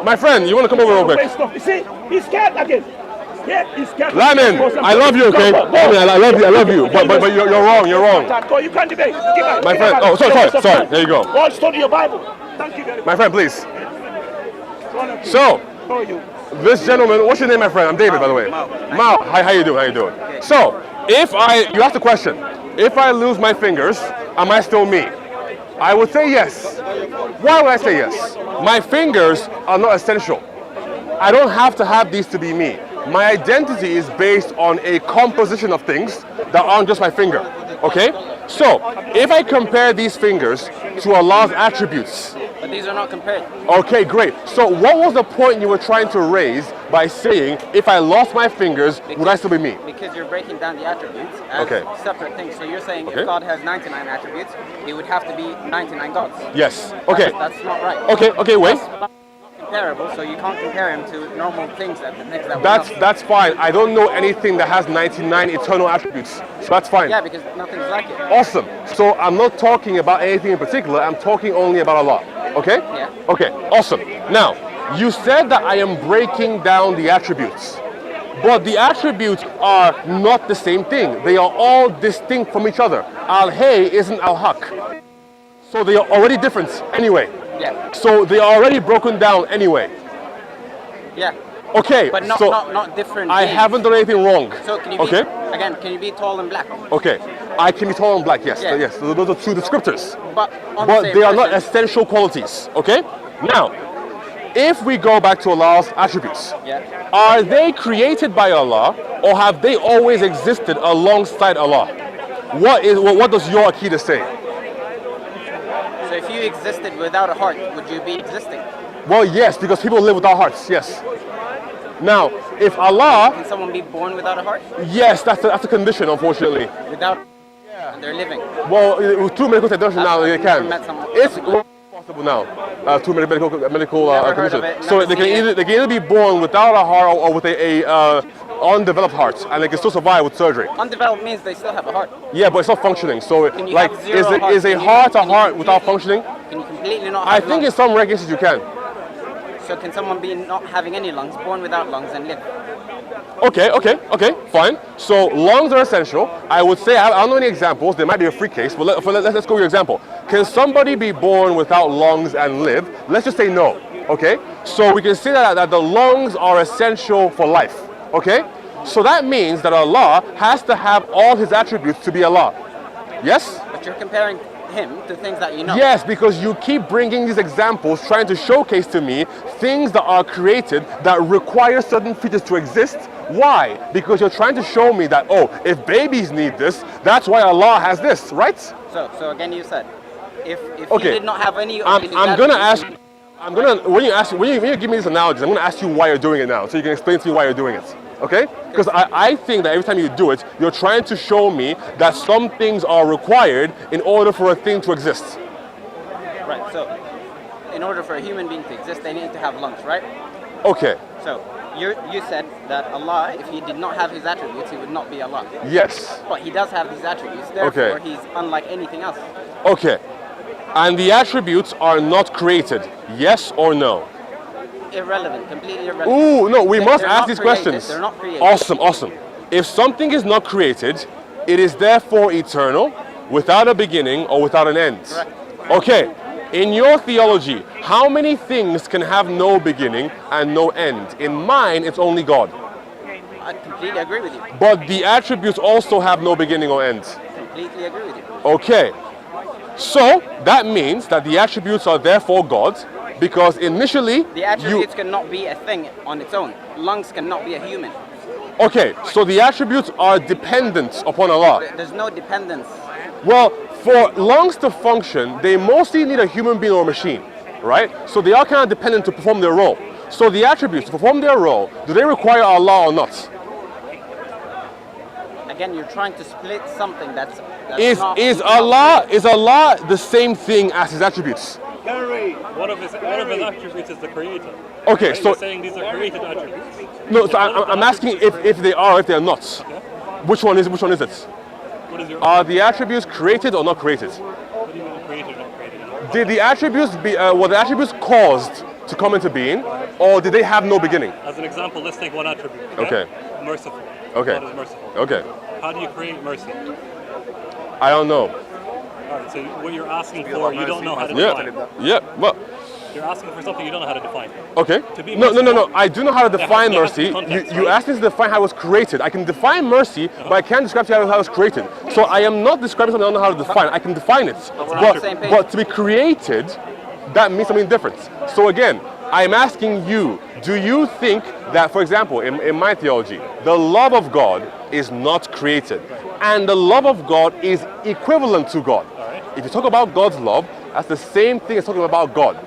My friend, you want to come over real quick? You see, he's scared again. Yeah, he's scared. Lyman, I love you, okay? I love you. But you're wrong. You're wrong. Go, you can't debate. My friend. Oh, sorry. There you go. Go study your Bible. Thank you very much. My friend, please. So, this gentleman, what's your name, my friend? I'm David, by the way. Mao. How you doing? So, you asked the question, if I lose my fingers, am I still me? I would say yes. Why would I say yes? My fingers are not essential. I don't have to have these to be me. My identity is based on a composition of things that aren't just my finger, okay? So, if I compare these fingers to Allah's attributes. But these are not compared. Okay, great. So what was the point you were trying to raise by saying, if I lost my fingers, would I still be me? Because you're breaking down the attributes as separate things. So you're saying if God has 99 attributes, he would have to be 99 gods. Yes. Okay. That's not right. Okay, wait. Comparable, so you can't compare him to normal things that that's fine. I don't know anything that has 99 eternal attributes, so that's fine. Yeah, because nothing's like it. Awesome. So I'm not talking about anything in particular. I'm talking only about Allah. Okay? Yeah. Okay. Awesome. Now, you said that I am breaking down the attributes, but the attributes are not the same thing. They are all distinct from each other. Al-Hay isn't Al-Haq, so they are already different anyway. Yeah. So they are already broken down anyway. Yeah. Okay. But not different. I haven't done anything wrong. So can you be, can you be tall and black? Okay. I can be tall and black, yes. Yeah. Yes. Those are two descriptors. But they are not essential qualities. Okay? Now, if we go back to Allah's attributes, are they created by Allah or have they always existed alongside Allah? What does your Aqidah say? So if you existed without a heart, would you be existing? Well, yes, because people live without hearts, yes. Now, if Allah... Can someone be born without a heart? Yes, that's a condition, unfortunately. Without... And they're living. Well, through medical technology now, they can. It's possible now, through medical condition. So they can either be born without a heart or with a undeveloped heart, and they can still survive with surgery. Undeveloped means they still have a heart. Yeah, but it's not functioning. So, like, is a heart a heart without functioning? Can you completely not I have think lungs? in some rare cases you can. So can someone be not having any lungs, born without lungs, and live? Okay, fine. So lungs are essential. I would say, I don't know any examples, there might be a free case, but let's go with your example. Can somebody be born without lungs and live? Let's just say no, okay? So we can say that the lungs are essential for life, okay? So that means that Allah has to have all his attributes to be Allah. Yes? But you're comparing him to things that you know. Yes, because you keep bringing these examples, trying to showcase to me things that are created that require certain features to exist. Why? Because you're trying to show me that, oh, if babies need this, that's why Allah has this, right? So again, you said, if you did not have any... I'm gonna ask, when you give me these analogies, I'm gonna ask you why you're doing it now, so you can explain to me why you're doing it. Okay? Because I think that every time you do it, you're trying to show me that some things are required in order for a thing to exist. Right, so in order for a human being to exist, they need to have lungs, right? Okay. So you said that Allah, if he did not have his attributes, he would not be Allah. Yes. But he does have these attributes, therefore he's unlike anything else. Okay. And the attributes are not created, yes or no? Irrelevant, completely irrelevant. Ooh, no, we must ask these questions. They're not created. Awesome. If something is not created, it is therefore eternal, without a beginning or without an end. Correct. Okay, in your theology, how many things can have no beginning and no end? In mine, it's only God. I completely agree with you. But the attributes also have no beginning or end. Completely agree with you. Okay, so that means that the attributes are therefore God, because initially the attributes cannot be a thing on its own. Lungs cannot be a human. Okay, so the attributes are dependent upon Allah. There's no dependence. Well, for lungs to function, they mostly need a human being or a machine, right? So they are kind of dependent to perform their role. So the attributes to perform their role, do they require Allah or not? Again, you're trying to split something that's is Allah the same thing as his attributes? One of his attributes is the creator. Okay, right? so you're saying these are created attributes. No, so I'm asking if they are or if they are not. Okay. Which one is it? What is your Are the attributes created or not created? What do you mean created or not created? Did the attributes were the attributes caused to come into being, or did they have no beginning? As an example, let's take one attribute. Okay. Merciful. Okay. God is merciful. Okay. How do you create mercy? I don't know. All right. So what you're asking for, you don't know how to Yeah. define. Yeah. Well. You're asking for something you don't know how to define. Okay. To be No. merciful, I do know how to define there has to mercy. be context, You right? asked me to define how it was created. I can define mercy, but I can't describe to you how it was created. So I am not describing something I don't know how to define. I can define it. we're on the same page. But to be created, that means something different. So again, I'm asking you, do you think that, for example, in my theology, the love of God is not created, and the love of God is equivalent to God? right. If you talk about God's love, that's the same thing as talking about God.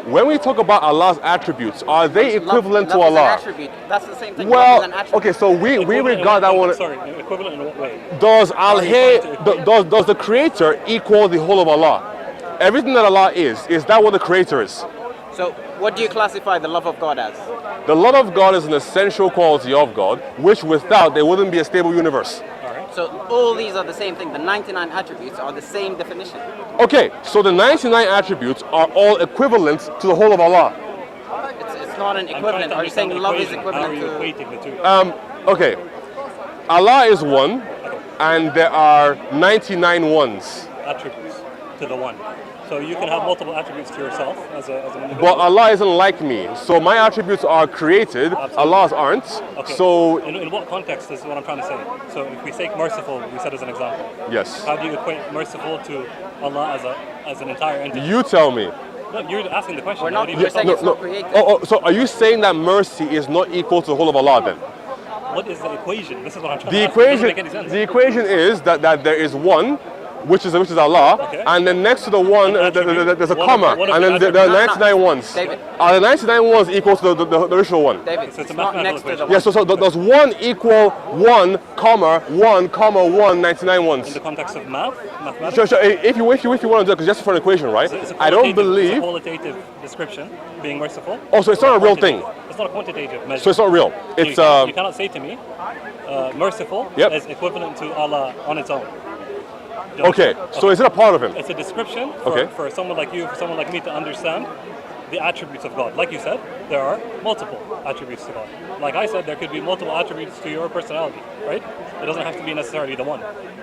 When we talk about Allah's attributes, are they equivalent to love is an Allah? attribute. That's the same thing. Well, love is an attribute. okay, so we Equivalent in regard what that one. context? Sorry, equivalent in what way? Does Are you trying to does the Creator equal the whole of Allah? Everything that Allah is that what the Creator is? So, what do you classify the love of God as? The love of God is an essential quality of God, which without there wouldn't be a stable universe. All right. So, all these are the same thing. The 99 attributes are the same definition. Okay, so the 99 attributes are all equivalent to the whole of Allah. It's not an I'm trying equivalent. to Are you saying understand the love is equation. How are equivalent you to? equating the two? Okay, Allah is one, and there are 99 ones. Attributes to the one. So you can have multiple attributes to yourself as an individual. But Allah isn't like me, so my attributes are created, Allah's aren't. Okay. So in what context is what I'm trying to say? So if we take merciful, we said as an example. yes, How do you equate merciful to Allah as an entire entity? you tell me. No, you're asking the question. We're not- What do you we're think? saying it's not created. So are you saying that mercy is not equal to the whole of Allah then? What is the equation? This is what I'm trying The to ask. It doesn't equation, make any sense. the equation is that there is one, which is Allah, Okay. and then next to the one, An attribute. there's a One of- comma, one of and the then there are attributes. 99 ones. David. Are the 99 ones equal to the original one? David, So it's a it's not mathematical next to the equation. one. Yes, so does 1 equal 1, 1, 99 ones? In the context of mathematics. Sure, if you want to do it, because just for an equation, right? It's a I don't qualitative- It's believe. a qualitative description, being merciful. Oh, so it's not a real thing. It's not a quantitative measure. So it's not real. You It's cannot- you cannot say to me, merciful Yep. is equivalent to Allah on its own. okay. So is it a part of him? It's a description Okay. for someone like you, for someone like me to understand the attributes of God. Like you said, there are multiple attributes to God. Like I said, there could be multiple attributes to your personality, right? It doesn't have to be necessarily the one.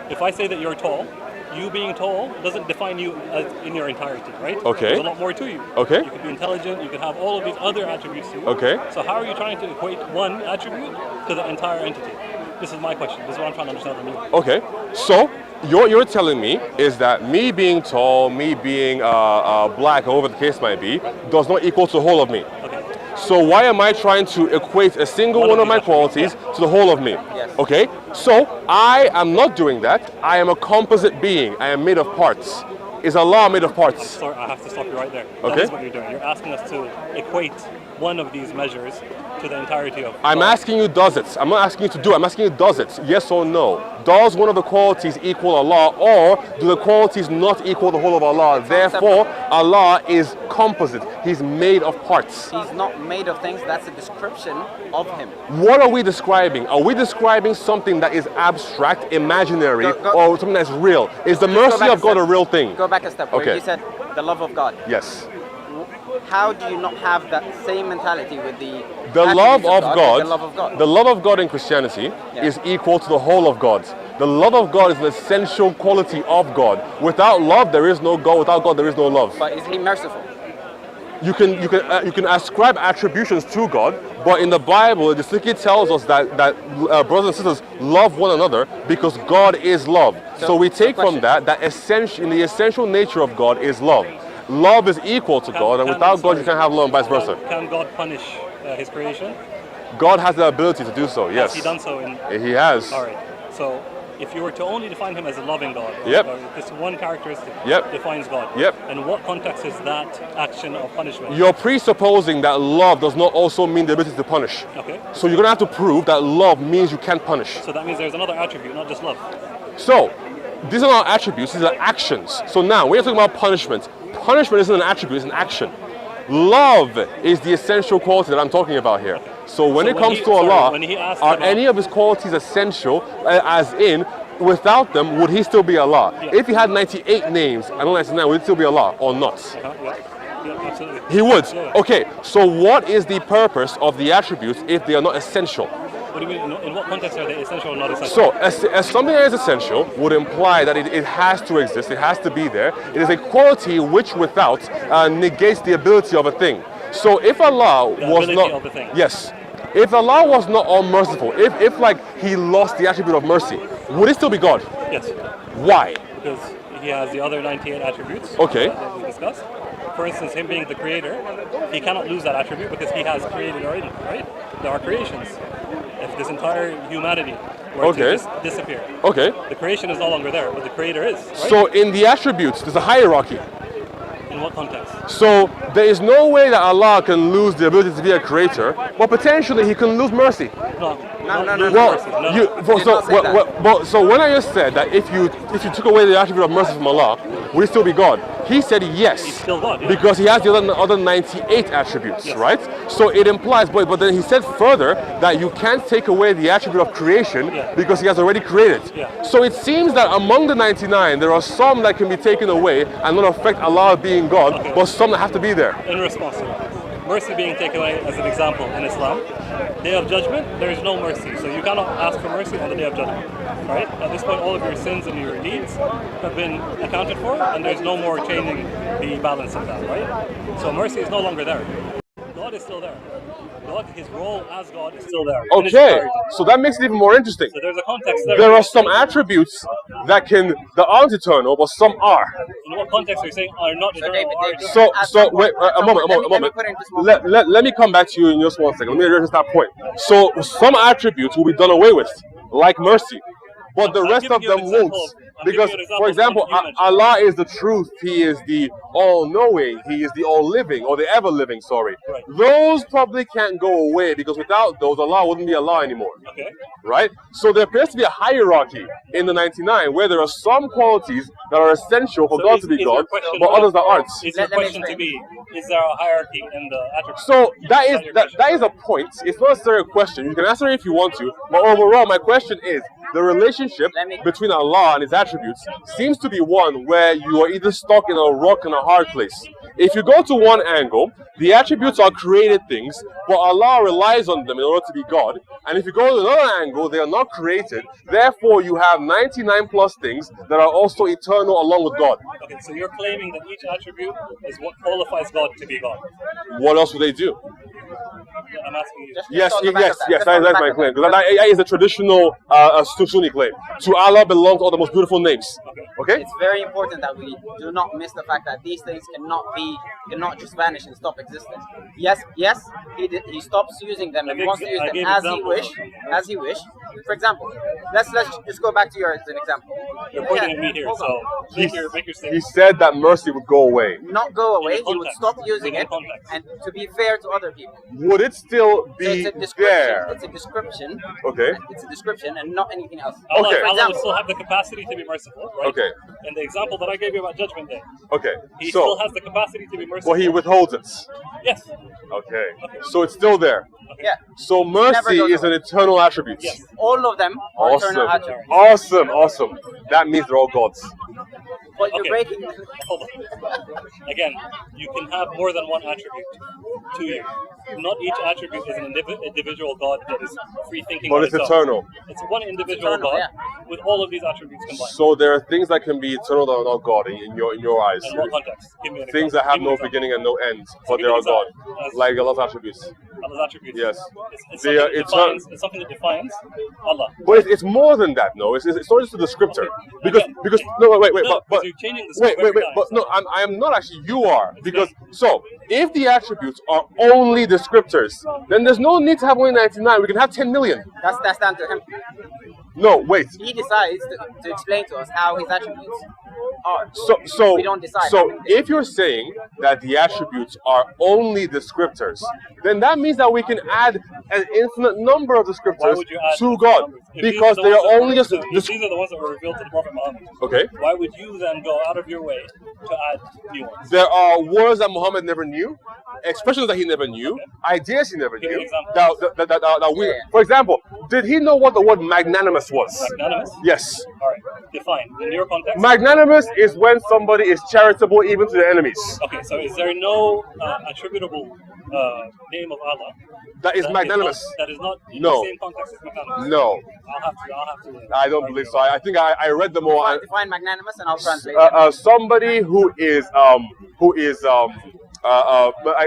If I say that you're tall, you being tall doesn't define you as in your entirety, right? Okay. There's a lot more to you. Okay. You could be intelligent, you could have all of these other attributes to you. Okay. So how are you trying to equate one attribute to the entire entity? This is my question. This is what I'm trying to understand from you. Okay. So you're telling me is that me being tall, me being black, however the case might be, does not equal to the whole of me. Okay. So why am I trying to equate a single one of my qualities to the whole of me? Yes. Okay? So I am not doing that. I am a composite being. I am made of parts. Is Allah made of parts? Sorry, I have to stop you right there. Okay. That is what you're doing. You're asking us to equate one of these measures to the entirety of I'm God. asking you, does it? I'm not asking you to do it. I'm asking you, does it? Yes or no? Does one of the qualities equal Allah, or do the qualities not equal the whole of Allah? Therefore, Allah is composite. He's made of parts. He's not made of things. That's a description of him. What are we describing? Are we describing something that is abstract, imaginary, Go- or something that's real? Is the Just go mercy back of God a step. real thing? Go back a step. Where Okay. you said the love of God. Yes. How do you not have that same mentality with the The love attributes of God, The love of God. the love of God in Christianity Yeah. is equal to the whole of God. The love of God is an essential quality of God. Without love, there is no God. Without God, there is no love. But is he merciful? You can ascribe attributions to God, but in the Bible, it distinctly tells us that brothers and sisters love one another because God is love. So we take from question. that essential, in the essential nature of God is love. Love is equal to God, and without God, you can't have love, and vice versa. Can God punish his creation? God has the ability to do so. Yes, Has he done so in... He has. All right. So if you were to only define him as a loving God, Yep. or this one characteristic Yep. defines God, Yep. in what context is that action of punishment? You're presupposing that love does not also mean the ability to punish. Okay. So you're gonna have to prove that love means you can't punish. So that means there's another attribute, not just love. So, these are not attributes, these are actions. So now, when you're talking about punishment, punishment isn't an attribute, it's an action. Love is the essential quality that I'm talking about here. So when So it when comes he- to sorry, Allah, when he asked are about- any of his qualities essential, as in, without them, would he still be Allah? Yeah. If he had 98 names and not 99, would he still be Allah or not? Yeah. Yeah, absolutely. He would. Yeah. Okay, so what is the purpose of the attributes if they are not essential? What do you mean? In what context are they essential or not essential? So, as something that is essential would imply that it has to exist, it has to be there. It is a quality which without negates the ability of a thing. So if Allah The was ability not... of the thing. Yes. If Allah was not all merciful, if like he lost the attribute of mercy, would it still be God? Yes, Why? because he has the other 98 attributes Okay. that we discussed. For instance, him being the creator, he cannot lose that attribute because he has created already, right? There are creations. If this entire humanity were Okay. to just disappear, Okay. the creation is no longer there, but the creator is, right? So in the attributes, there's a hierarchy. In what context? So there is no way that Allah can lose the ability to be a creator, but potentially he can lose mercy. No. No. Well, mercy, no. you, did not say that. so when I just said that if you took away the attribute of mercy from Allah, would it still be God? He said yes. He's still God, yeah. Because he has the other 98 attributes, Yes. right? So it implies, but then he said further that you can't take away the attribute of creation Yeah. because he has already created. Yeah. So it seems that among the 99, there are some that can be taken away and not affect Allah being God, Okay. but some that have to be there. In response to that, mercy being taken away as an example in Islam, Day of Judgment, there is no mercy. So you cannot ask for mercy on the Day of Judgment, right? At this point, all of your sins and your deeds have been accounted for, and there's no more changing the balance of that, right? So mercy is no longer there. God is still there. God, his role as God is still there. in his Okay, entirety. so that makes it even more interesting. So there's a context there. There are some attributes that aren't eternal, but some are. In what context are you saying are not eternal? David, or David. So, At so some wait, point- a moment. let me put it into small Let me come back to you in just 1 second. Let me address that point. So, some attributes will be done away with, like mercy, but the I'm rest giving of you an them example won't. of- I'm Because, giving you an for example example, of what you mentioned. Allah is the truth. He is the all-knowing. He is the all-living, or the ever-living. Sorry. Right. Those probably can't go away because without those, Allah wouldn't be Allah anymore. Okay. Right? So there appears to be a hierarchy in the 99 where there are some qualities that are essential for So God is- to be is your God, question but not- others that aren't. Is your Let me question to explain. be, is there a hierarchy in the attributes? So that is your that, question. that is a point. It's not necessarily a question. You can answer it if you want to, but overall, my question is the relationship Let me- between Allah and His attributes seems to be one where you are either stuck in a rock and a hard place. If you go to one angle, the attributes are created things, but Allah relies on them in order to be God. And if you go to another angle, they are not created. Therefore, you have 99 plus things that are also eternal along with God. Okay, so you're claiming that each attribute is what qualifies God to be God. What else would they do? I'm asking you. Yes, on the back yes, of that. yes. Just on the That's back my of claim. that. Because that is a traditional Sunni claim. To Allah belongs all the most beautiful names. Okay? It's very important that we do not miss the fact that these things cannot just vanish and stop existing. Yes, he stops using them and I wants to gave- use I them gave as he examples. wish. For example, let's just go back to yours as an example. You're pointing at me here, hold so on. make your He statement. said that mercy would go away. Not go away, In he would context. stop using Within it, context. and to be fair to other people. Would it still So be it's a description. there? It's a description. Okay. It's a description and not anything else. Allah, Okay. For Allah would example, still have the capacity to be merciful, right? Okay. In the example that I gave you about Judgment Day, Okay. he So, still has the capacity to be merciful. well, he withholds it. Yes. Okay. So it's still there. yeah, So mercy goes is an eternal attribute. Yes. all of them are Awesome. eternal attributes. Awesome. Awesome. That means they're all gods. But you're Okay. breaking. Hold on. Again, you can have more than one attribute to you. Not each attribute is an individual God that is free thinking. But on it's its own. eternal. It's one individual eternal, God yeah. with all of these attributes combined. So there are things that can be eternal that are not God in your eyes. In what context? Give me an Things example. that have Give me no an example. beginning and no end, but give they me are an God. example. As- Like Allah's attributes. Allah's attributes. Yes. It's They something, are that defines, it's something that defines Allah. But it's more than that, no. It's not just a descriptor. Because no, wait, No, but because you're changing the scope wait, every time, but so- no, I am not actually. You are because so if the attributes are only descriptors, then there's no need to have only 99. We can have 10 million. That's down to him. No, wait. He decides to explain to us how his attributes are. So we don't decide. So if you're saying that the attributes are only descriptors, then that means that we can add an infinite number of Why descriptors would you add to those God numbers? If these because are the they ones are that only were- just. if these are the ones that were revealed to the Prophet Muhammad. Okay. Why would you then go out of your way to add new ones? There are words that Muhammad never knew, expressions that he never knew, ideas he never Give me knew. an example. That we, Yeah. for example, did he know what the word magnanimous was? Magnanimous? Yes. All right. Define in your context. Magnanimous is when somebody is charitable even to their enemies. Okay, so is there no attributable name of Allah That is magnanimous. that is not in No. the same context as magnanimous? No, I'll have to. I don't believe so. I think I read them all. Define magnanimous, and I'll translate it. Somebody who is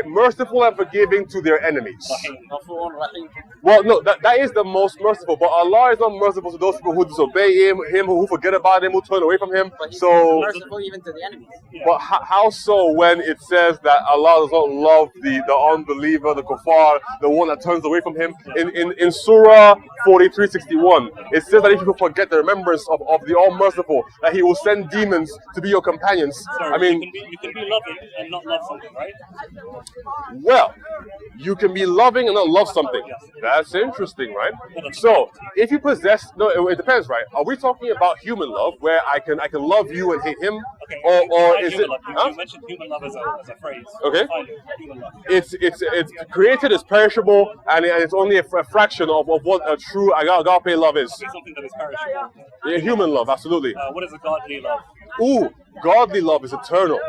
merciful and forgiving to their enemies. Ghafurun Rahim. Well, no, that is the most merciful. But Allah is not merciful to those people who disobey Him, who forget about Him, who turn away from Him. But he's So, merciful even to the enemies. but how so when it says that Allah does not love the unbeliever, the kuffar, the one that turns away from Him? In Surah 43:61, it says that if you forget the remembrance of the All-Merciful, that He will send demons to be your companions. Sorry, I mean, you can be loving and not love something, right? well, you can be loving and not love something. That's interesting, right? So, if you possess, no, it depends, right? Are we talking about human love, where I can love you and hate him, Okay. or define is human it? love. Huh? You mentioned human love as a phrase. Okay. Define human love. It's created as perishable, and it's only a fraction of what a true agape love is. Okay, something that is perishable. Yeah, human love, absolutely. What is a godly love? Ooh, godly love is eternal,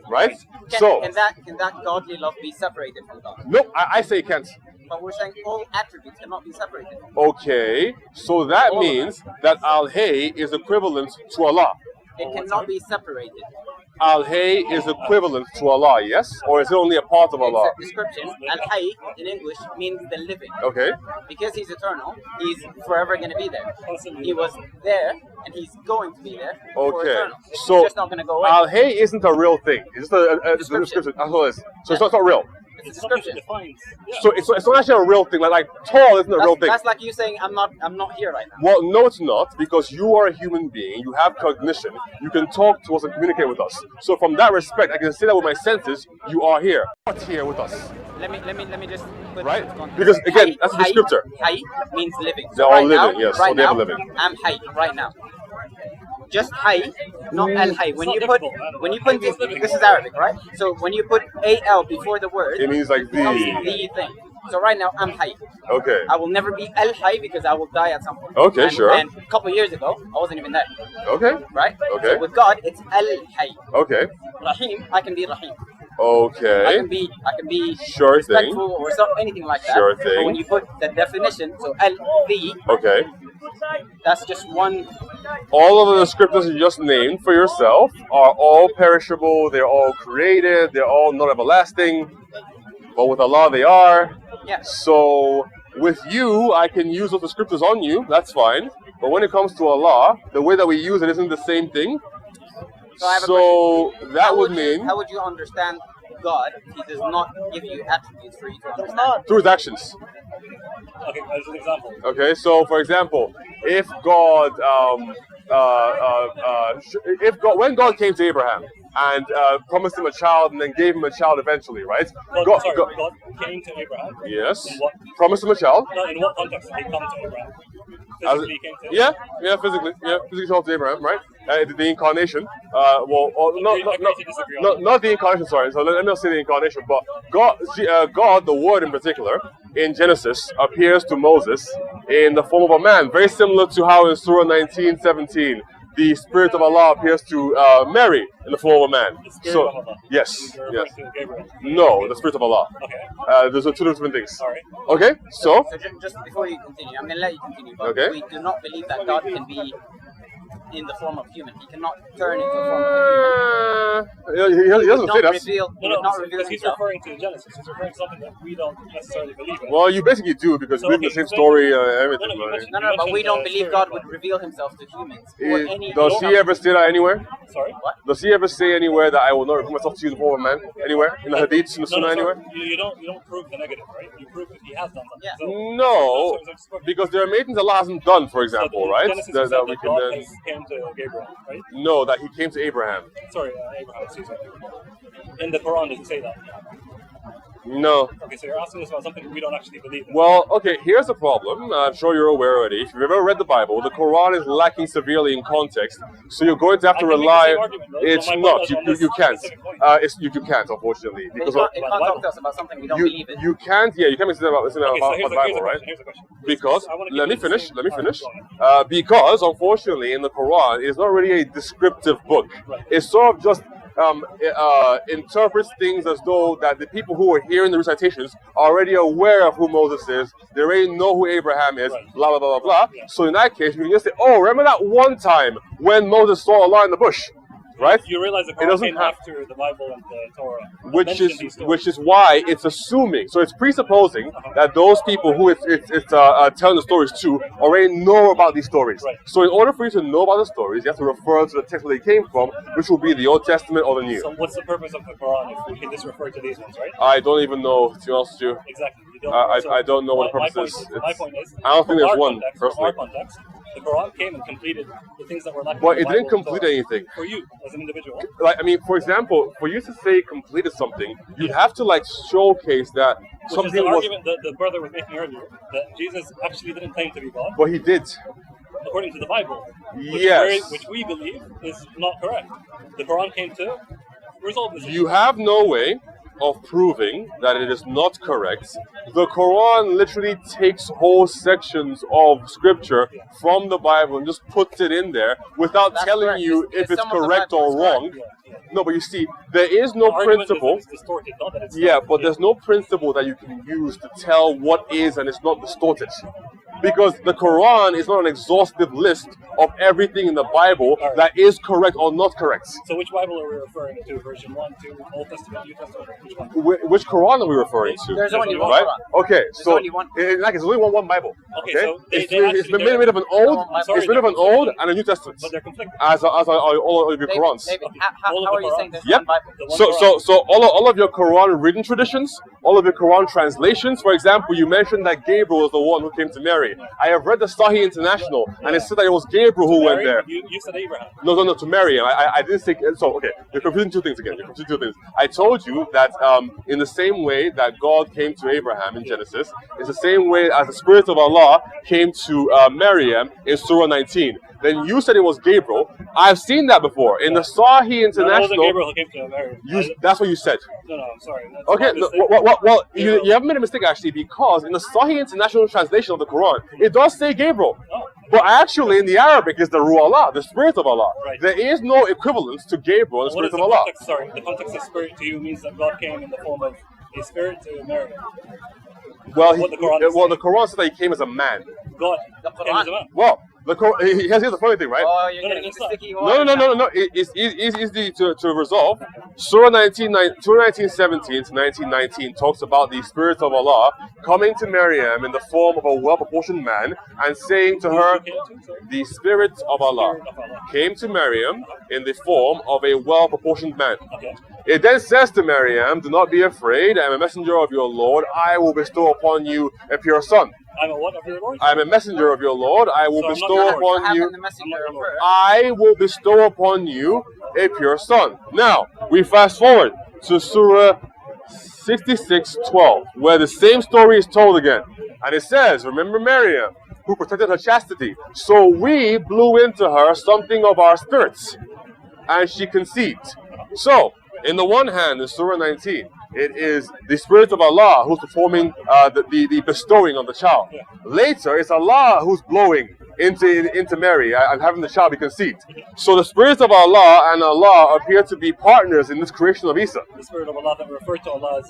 right? So, Can that godly love be separated from God? no, I say it can't. But we're saying all attributes cannot be separated. Okay, so that means that Al-Hay is equivalent to Allah. It cannot be separated. Al-Hay is equivalent to Allah, yes? Or is it only a part of Allah? It's a description. Al-Hayy in English means the living. Okay. Because he's eternal, he's forever going to be there. Constantly. He was there, and he's going to be there for Okay. eternal. He's So just not going to go away. Al-Hay isn't a real thing. It's just a description. That's all it is. So it's not real. It's a Something that description. defines. Yeah. So it's not actually a real thing. Like tall isn't a real thing. That's like you saying I'm not here right now. Well, no, it's not, because you are a human being. You have cognition. You can talk to us and communicate with us. So from that respect, I can say that with my senses, you are here. What's here with us, Let me just put right? it in context. Because again, Hayy- that's the Hayy- descriptor. Hayy means living. They're all right living, now, yes, Right so they are now, living. I'm Hayy right now. Just Hayy, not Al Hayy. When you put this is Arabic, right? So when you put Al before the word, It means like it becomes the. the thing. So right now I'm Hayy. Okay. I will never be Al Hayy because I will die at some point. Okay, sure. And a couple of years ago, I wasn't even there, Okay. right? Okay. So with God, it's Al Hayy. Okay. Rahim, I can be Rahim. I Okay. can be Sure thing. respectful or anything like that. Sure But thing. when you put the definition, so the, Okay. that's just one. All of the descriptors you just named for yourself are all perishable. They're all created. They're all not everlasting. But with Allah, they are. Yeah. So with you, I can use those descriptors on you. That's fine. But when it comes to Allah, the way that we use it isn't the same thing. So I have a So that How would you- mean How would you understand God if He does not give you attributes for you to understand? through His actions. Okay, as an example. Okay, so for example, if God, when God came to Abraham and promised him a child and then gave him a child eventually, right? God came to Abraham. Yes, In what, promised him a child. in what context did he come to Abraham? Physically he came to Abraham. physically talked to Abraham, right? The incarnation. Not the incarnation. Sorry. So let me not say the incarnation, but God, the Word in particular, in Genesis appears to Moses in the form of a man, very similar to how in Surah 19:17 the Spirit of Allah appears to Mary in the form of a man. The Spirit of Allah. Yes, You're yes. referring to Gabriel. No, the Spirit of Allah. Okay. Those are two different things. All right. Okay, so. So just before you continue, I'm going to let you continue. But Okay. we do not believe that God can be in the form of human. He cannot turn into the form of a human. He doesn't say Not that. reveal. He would not reveal because he's himself. referring to Genesis. He's referring to something that we don't necessarily believe in. Well, you basically do because we live in the same story and everything. No, right? No, but we don't believe God would reveal Himself to humans or any. Does he ever say that anywhere? Sorry? What? Does he ever say anywhere that I will not reveal myself to you in the form of a man? Anywhere? In the Hadith, in the Sunnah, sorry. anywhere? You don't prove the negative, right? You prove that he has done something. Yeah. So, No, so because there are many things Allah hasn't done, for example, in right? Genesis, That we that can God then. came to Gabriel, right? No, that he came to Abraham. Sorry, Abraham, excuse me. In the Quran, does it say that? No. Okay, so you're asking us about something we don't actually believe in. Well, okay, here's the problem. I'm sure you're aware already. If you've ever read the Bible, the Quran is lacking severely in context. So you're going to have to I can make the rely. same argument, though. It's So my not. point is on You this can't. specific point. You can't, unfortunately, You because can't talk to us about something we don't believe in. you can't. Yeah, you can't make sense about Okay, so the here's Bible, a right? question. Here's a question. Because I wanna let me give you the finish. same- Let me Alright, finish. go ahead. Because unfortunately, in the Quran, it's not really a descriptive book. Right. It's sort of just interprets things as though that the people who are hearing the recitations are already aware of who Moses is. They already know who Abraham is. Right. Blah blah blah blah blah. Yeah. So in that case, we can just say, "Oh, remember that one time when Moses saw Allah in the bush?" Right? You realize the It Quran doesn't came have- after the Bible and the Torah. Which is why it's assuming. So it's presupposing that those people who it's telling the stories to already know about these stories. Right. So in order for you to know about the stories, you have to refer to the text where they came from, which will be the Old Testament or the New. So what's the purpose of the Quran if we can just refer to these ones, right? I don't even know, to be honest with you. Exactly. You don't I don't know what the my purpose point is. My point is, I don't think from there's our one, context, from personally. our context, the Quran came and completed the things that were lacking. But in it the didn't Bible and complete Torah. anything. For you, as an individual. Like, I mean, for example, for you to say completed something, you'd have to like showcase that Which is something the was. argument that the brother was making earlier, that Jesus actually didn't claim to be God, But he did. according to the Bible. Yes. Which we believe is not correct. The Quran came to resolve this You issue. have no way of proving that it is not correct. The Quran literally takes whole sections of scripture from the Bible and just puts it in there without That's telling correct. you if it's Some of the correct Bible or is wrong. correct. No, but you see, there is no The argument is principle. that it's distorted, not that it's Yeah, not. but there's no principle that you can use to tell what is and is not distorted. Because the Quran is not an exhaustive list of everything in the Bible that is correct or not correct. So which Bible are we referring to? Version 1, 2, Old Testament, New Testament? Which one? Which Quran are we referring to? There's only one Right? Quran. Okay, so only one. in that case, there's only one Bible. Okay, Okay, so they it's actually- been made of an old, Sorry, it's made of an old and a New Testament, But they're conflicting. as are all of your David, Qurans. David, Okay. how All of are the you saying Qurans. there's Yep. one Bible? The one So, Quran. so all of your Quran written traditions, all of your Quran translations. For example, you mentioned that Gabriel was the one who came to Mary. I have read the Sahih International, and it said that it was Gabriel who went Mary, there. You said Abraham. No, to Mary. I didn't say. So, okay, you're confusing two things again. You're confusing two things. I told you that in the same way that God came to Abraham in Genesis, it's the same way as the Spirit of Allah came to Maryam in Surah 19. Then you said it was Gabriel. I've seen that before. In the Sahih No, it wasn't International, Gabriel who came to Mary. that's what you said. No, I'm sorry. That's Okay, my no, mistake. well, you Gabriel. haven't made a mistake actually, because in the Sahih International translation of the Quran, it does say Gabriel. Oh. But actually in the Arabic it's the Ruh Allah, the Spirit of Allah. Right. There is no equivalence to Gabriel and the What is Spirit the of Allah. context? Sorry, the context of spirit to you means that God came in the form of a spirit to Mary. Well, What the Quran is saying. the Quran says that he came as a man. God The came as a Quran. man. Well, here's the funny thing, right? Oh, you're No, getting it's into not. sticky No, water. It's easy to resolve. Surah 1917 to 1919 talks about the Spirit of Allah coming to Maryam in the form of a well-proportioned man and saying to her, the Spirit of Allah came to Maryam in the form of a well-proportioned man. Okay. It then says to Maryam, do not be afraid, I am a messenger of your Lord, I will bestow upon you a pure son. I'm a what of your Lord? I am a messenger of your Lord, I will So I'm not bestow your Lord. upon Having you the messenger of her. I will bestow upon you a pure son. Now, we fast forward to Surah 66:12, where the same story is told again. And it says, remember Maryam, who protected her chastity. So we blew into her something of our spirits, and she conceived. So, in the one hand, in Surah 19, it is the Spirit of Allah who's performing the bestowing of the child. Later, it's Allah who's blowing into Mary and having the child be conceived. So the Spirit of Allah and Allah appear to be partners in this creation of Isa. The Spirit of Allah that referred to Allah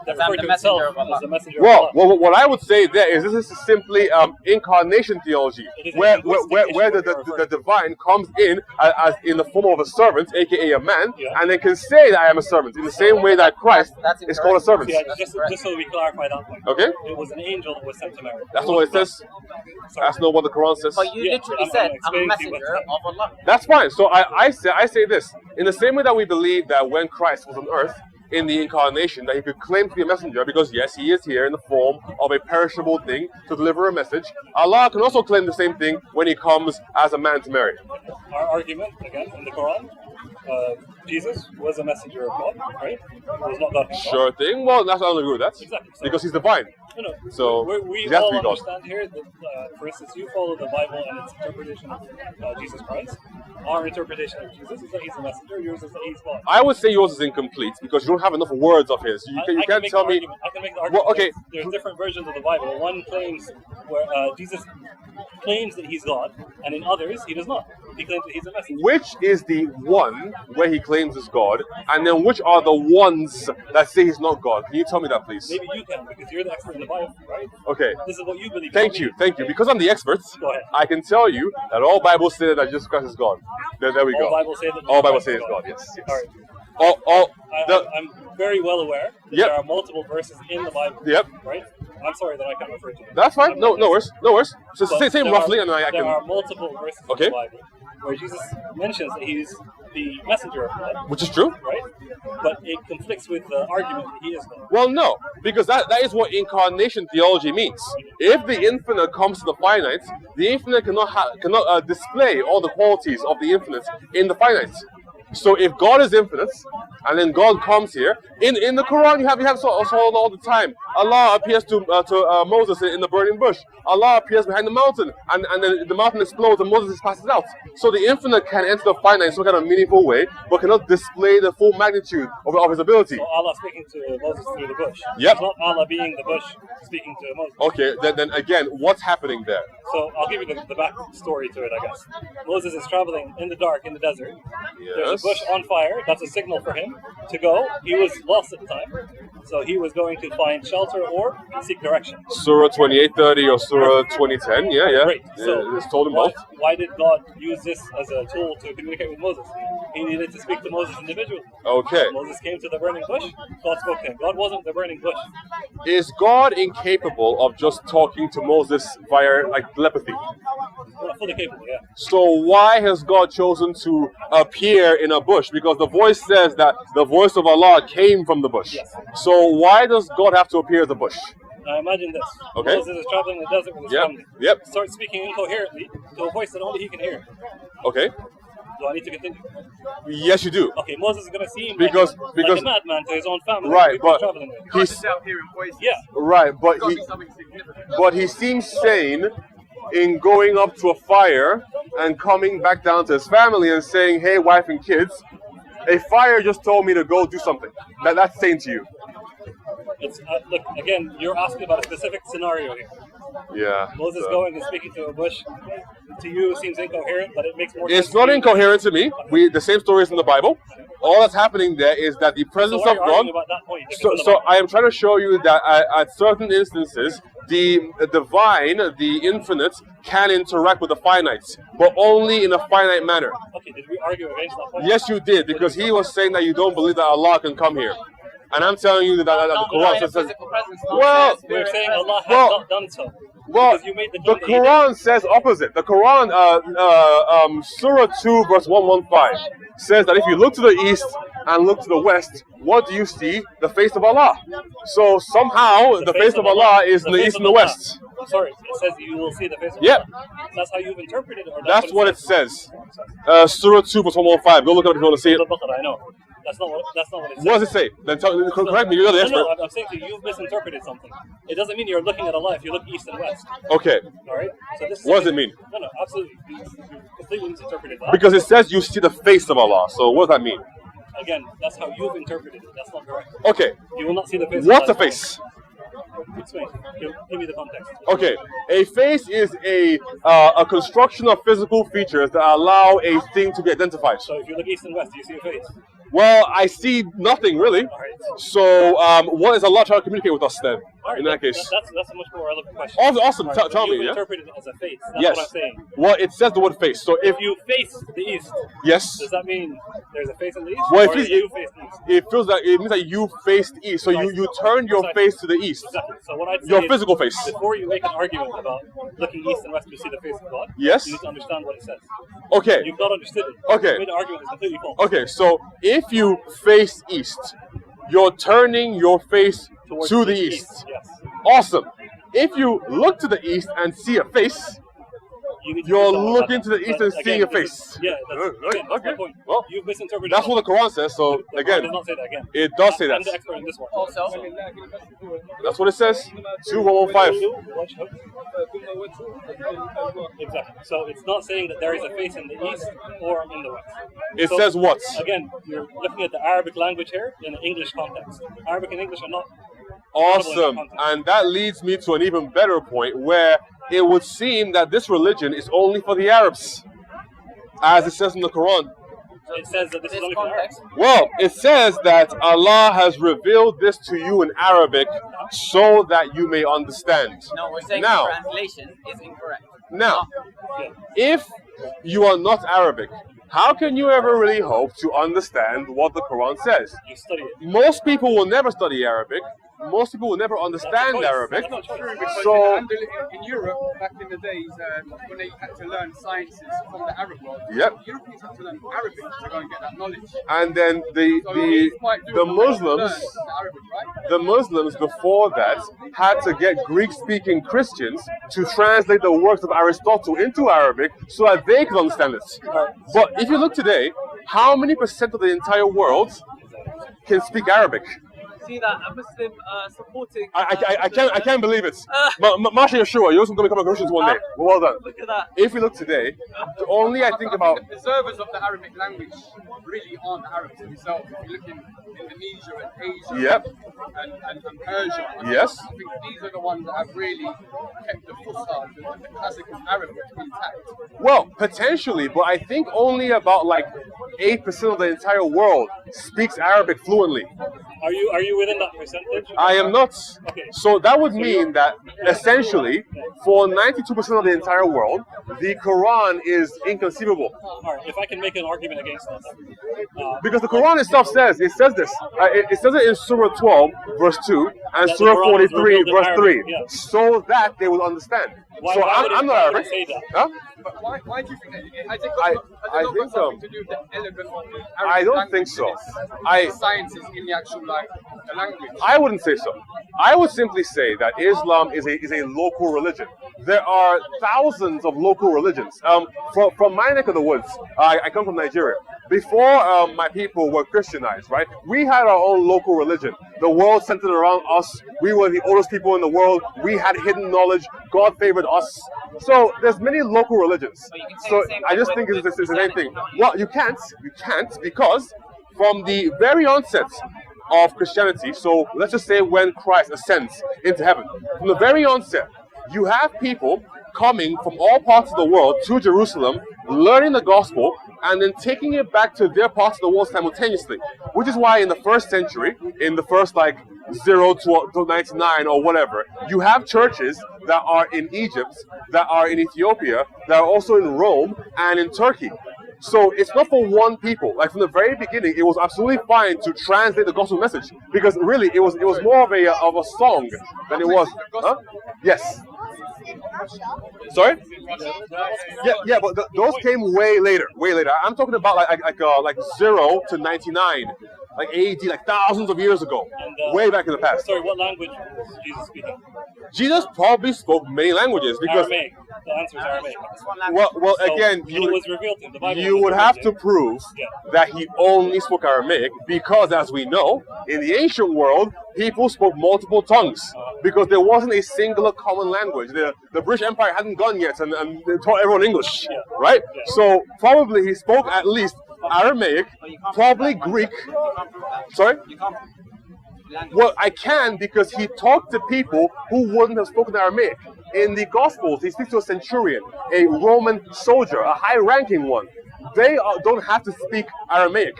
that I'm referred the to messenger itself of Allah. as the messenger Well, of Allah. what I would say there is this is simply incarnation theology, It is a where linguistic issue the what you're divine comes in as in the form of a servant, aka a man, Yeah. and then can say that I am a servant in the same way that Christ That's is called a servant. Yeah, That's just correct. so we clarify that point. Okay? It was an angel that was sent to Mary. That's not what it says. Sorry. That's not what the Quran says. But you Yeah, literally I'm said, I'm a explaining to you messenger what's of Allah. That's fine. So I say this. In the same way that we believe that when Christ was on earth in the incarnation, that he could claim to be a messenger because yes, he is here in the form of a perishable thing to deliver a message. Allah can also claim the same thing when he comes as a man to Mary. Our argument, again, in the Quran, Jesus was a messenger of God, right? He was not God himself. Sure thing. Well, that's not agree with that. Exactly. So, Because he's divine. no. So, we he has to all be God. understand here that, for instance, you follow the Bible and its interpretation of Jesus Christ. Our interpretation of Jesus is that he's a messenger. Yours is that he's God. I would say yours is incomplete because you don't have enough words of his. You I can can't make tell the me. argument. I can make the argument. Well, okay. There's different versions of the Bible. One claims where Jesus claims that he's God, and in others he does not. He claims that he's a messenger. Which is the one where he claims is God, and then which are the ones that say he's not God? Can you tell me that, please? Maybe you can, because you're the expert in the Bible, right? Okay. This is what you believe. Thank you. Because I'm the expert, Go ahead. I can tell you that all Bibles say that Jesus Christ is God. There we go. All Bibles say that. All Bibles say it's God. Yes. All right. I'm very well aware that Yep. there are multiple verses in the Bible. Yep. Right? I'm sorry that I can't refer to them. That's fine. I'm No not worries. No worries. So But say there roughly, are, and then I there are can. multiple verses Okay. in the Bible where Jesus mentions that he's the messenger of God, Which is true. right? But it conflicts with the argument that he is God. Well, no, because that is what incarnation theology means. If the infinite comes to the finite, the infinite cannot display all the qualities of the infinite in the finite. So if God is infinite, and then God comes here, in the Quran you have so all the time. Allah appears to Moses in the burning bush. Allah appears behind the mountain, and then the mountain explodes and Moses passes out. So the infinite can enter the finite in some kind of meaningful way, but cannot display the full magnitude of his ability. So Allah speaking to Moses through the bush. Yep. It's not Allah being the bush speaking to Moses. Okay, then again, what's happening there? So I'll give you the back story to it, I guess. Moses is traveling in the dark in the desert. There's Yes. a bush on fire. That's a signal for him to go. He was lost at the time, so he was going to find shelter or seek direction. Surah 28:30 or Surah 20:10, yeah. Great. Yeah, So it's told him both. why did God use this as a tool to communicate with Moses? He needed to speak to Moses individually. Okay. Moses came to the burning bush. God spoke to him. God wasn't the burning bush. Is God incapable of just talking to Moses via like telepathy? Not fully capable, yeah. So why has God chosen to appear in a bush? Because the voice says that the voice of Allah came from the bush. Yes. So why does God have to appear as a bush? Now imagine this. Okay. Moses is traveling in the desert with his Yep. family. Yep. Starts speaking incoherently to a voice that only he can hear. Okay. Do I need to continue? Yes, you do. Okay, Moses is going to seem Because- like because- a madman to his own family. Right, people he's but traveling with. he's Yeah. right, but he seems sane in going up to a fire and coming back down to his family and saying, "Hey, wife and kids, a fire just told me to go do something." That's sane to you. It's look again. You're asking about a specific scenario here. Yeah. Moses so- going and speaking to a bush. To you seems incoherent, but it makes more sense. It's not to you. incoherent to me. The same story is in the Bible. All that's happening there is that the So presence why are of you arguing God. about that point? If So, it's in the so Bible? I am trying to show you that at certain instances, the divine, the infinite, can interact with the finite, but only in a finite manner. Okay, did we argue against that point? Yes, you did, because he was saying that you don't believe that Allah can come here. And I'm telling you that the Not Quran in a says, physical presence, not Well, in a We're spirit saying presence. Allah has Well- not done so. well, Because you made the the claim that he did. Quran says opposite. The Quran, Surah 2, verse 115, says that if you look to the east and look to the west, what do you see? The face of Allah. So somehow the face of Allah is in the face east of and the Allah. west. Sorry, it says you will see the face of Yep. Allah. That's how you've interpreted it, or That's what it says. Surah 2, verse 115. Go look it up if you want to see it. The Baqarah, I know. That's not what it says. What does it say? Then correct me, you're the expert. No, I'm saying to you, you've misinterpreted something. It doesn't mean you're looking at Allah if you look east and west. Okay. All right. So this. What does it mean? No, absolutely. You completely misinterpreted that. Because it says you see the face of Allah. So what does that mean? Again, that's how you've interpreted it. That's not correct. Okay. You will not see the face. What's a of Allah. face? Explain. Give me the context. Okay, a face is a construction of physical features that allow a thing to be identified. So if you look east and west, do you see a face? Well, I see nothing really. All right. So, what is Allah trying to communicate with us then? All right, In that case, that's a much more relevant question. Awesome. All right, Tell you've me, yeah. interpreted it as a face. That's Yes. what I'm saying. Well, it says the word face. So if If you face the east, yes, does that mean there's a face in the east? Well, or if you it- face the east? it feels like it means that you faced east. So you turn your face to the east. Exactly. So what I'd say Your is, physical face. before you make an argument about looking east and west to see the face of God, Yes. you need to understand what it says. Okay. You've not understood it. Okay. You made an argument that's completely false. Okay. So if you face east, you're turning your face Towards to the east. Yes. Awesome. If you look to the east and see a face, You need to You're do something looking about to the that. east But and seeing again, your this is- face. Yeah, that's my Okay. point. Well, You've misinterpreted. that's what the Quran says. So The Quran again, does not say that again. it does say I'm that. the expert in this one. Also, That's what it says. 2115. Exactly. So it's not saying that there is a face in the east or in the west. It So, says what? Again, you're looking at the Arabic language here in an English context. Arabic and English are not. Awesome. And that leads me to an even better point where it would seem that this religion is only for the Arabs, as it says in the Quran. It says that this is this only for Arabs. context, Well, it says that Allah has revealed this to you in Arabic so that you may understand. no, we're saying Now- the translation is incorrect. Now, Yeah. if you are not Arabic, how can you ever really hope to understand what the Quran says? You study it. Most people will never study Arabic. Most people will never understand choice. Arabic. That's not choice. Because So, in Europe, back in the days, when they had to learn sciences from the Arab world, Yep. Europeans had to learn Arabic to go and get that knowledge. and then So it's quite the doable to learn Muslims, the Arabic, right? the Muslims before that had to get Greek-speaking Christians to translate the works of Aristotle into Arabic so that they could understand it. But if you look today, how many percent of the entire world can speak Arabic? See that a Muslim supporting. I can't believe it. Masha Yeshua, you're also going to become a Christian one day. Well done. Look at that. If you look today, the only I think about the preservers of the Arabic language really aren't the Arabs themselves. If you look in Indonesia and Asia Yep. and Persia, Yes. I think these are the ones that have really kept the Fusha, the classical Arabic intact. Well, potentially, but I think only about like 8% of the entire world speaks Arabic fluently. Are you within that percentage? I am not. Okay. So that would mean that essentially, for 92% of the entire world, the Quran is inconceivable. All right. If I can make an argument against that, Because the Quran itself says this. It says it in Surah 12, verse 2, and That the Surah Quran is 43, revealed in verse 3, Arabic, yeah. so that they will understand. Why- So why would it- I'm not why would Arabic. it say that? Huh? But why do you think that? Has it I- got, has I it not think got so. something to do with the elegant Arabic I don't think language so. in this? I- The sciences in the actual the language. I wouldn't say so. I would simply say that Islam is a local religion. There are thousands of local religions. From my neck of the woods, I come from Nigeria. Before my people were Christianized, right? We had our own local religion. The world centered around us. We were the oldest people in the world. We had hidden knowledge. God favored us. So there's many local religions. But you can say So the same I thing just with- think it's with the same thing. Christianity. Well, you can't because from the very onset of Christianity, so let's just say when Christ ascends into heaven, from the very onset, you have people coming from all parts of the world to Jerusalem, learning the gospel, and then taking it back to their parts of the world simultaneously. Which is why in the first century, in the first like 0 to 99 or whatever, you have churches that are in Egypt, that are in Ethiopia, that are also in Rome and in Turkey. So it's not for one people. Like from the very beginning, it was absolutely fine to translate the gospel message because really it was more of a song than it was. Huh? Yes. Sorry? Yeah, but those came way later. I'm talking about like 0 to 99, like AD, like thousands of years ago, way back in the past. sorry, what language was Jesus speaking? Jesus probably spoke many languages because, Aramaic. The answer is Aramaic. It's one language. well, So, again, when it was revealed to him, the Bible you was would have to revealed prove Yeah. that he only spoke Aramaic because, as we know, in the ancient world, people spoke multiple tongues because there wasn't a singular common language. The British Empire hadn't gone yet and they taught everyone English, right? Yeah. So probably he spoke at least Aramaic, But you can't probably prove that. Greek. You can't prove that. Sorry? You can't prove language. Well, I can because he talked to people who wouldn't have spoken Aramaic. In the Gospels, he speaks to a centurion, a Roman soldier, a high-ranking one. They don't have to speak Aramaic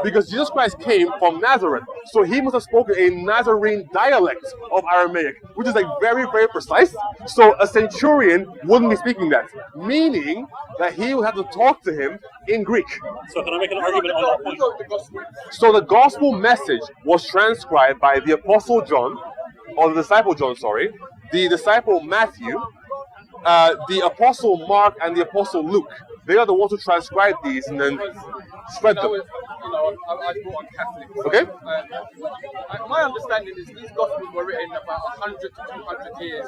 because Jesus Christ came from Nazareth. So he must have spoken a Nazarene dialect of Aramaic, which is like very, very precise. So a centurion wouldn't be speaking that, meaning that he would have to talk to him in Greek. So can I make an argument on that point? The gospel. So the gospel message was transcribed by the apostle John, or the disciple John, sorry, the disciple Matthew, the apostle Mark, and the apostle Luke. They are the ones who transcribe these and then spread them. you know, I was brought on Catholic. So, Okay. My understanding is these Gospels were written about 100 to 200 years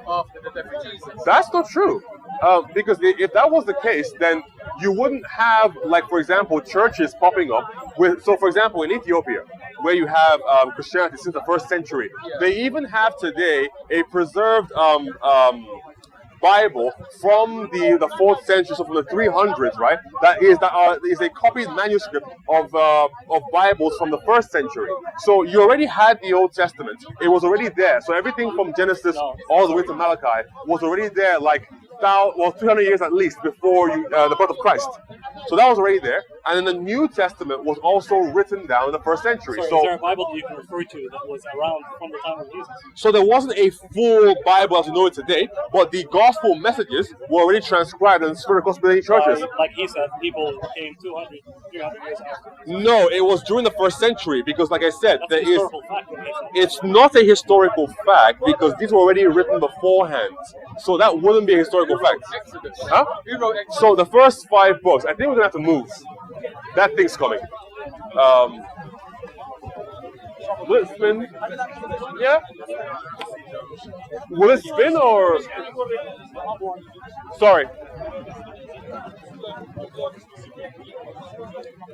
after the death of Jesus. That's not true. Because if that was the case, then you wouldn't have, like, for example, churches popping up with. So, for example, in Ethiopia, where you have Christianity since the 1st century, they even have today a preserved Bible from the 4th century, so from the 300s, right? That is a copied manuscript of Bibles from the 1st century. So you already had the Old Testament; it was already there. So everything from Genesis all the way to Malachi was already there, like 300 years at least before the birth of Christ. So that was already there. And then the New Testament was also written down in the 1st century. So is there a Bible that you can refer to that was around from the time of Jesus? So there wasn't a full Bible as we know it today, but the gospel messages were already transcribed and spread across many churches. Like he said, people came 200, 300 years after. No, it was during the 1st century because, like I said, That's there a is. historical fact. It's not a historical fact because these were already written beforehand. So that wouldn't be a historical fact. Exodus. Huh? Who wrote Exodus? So the first 5 books, I think we're gonna have to move. That thing's coming. Will it spin? Yeah. Will it spin or? Sorry.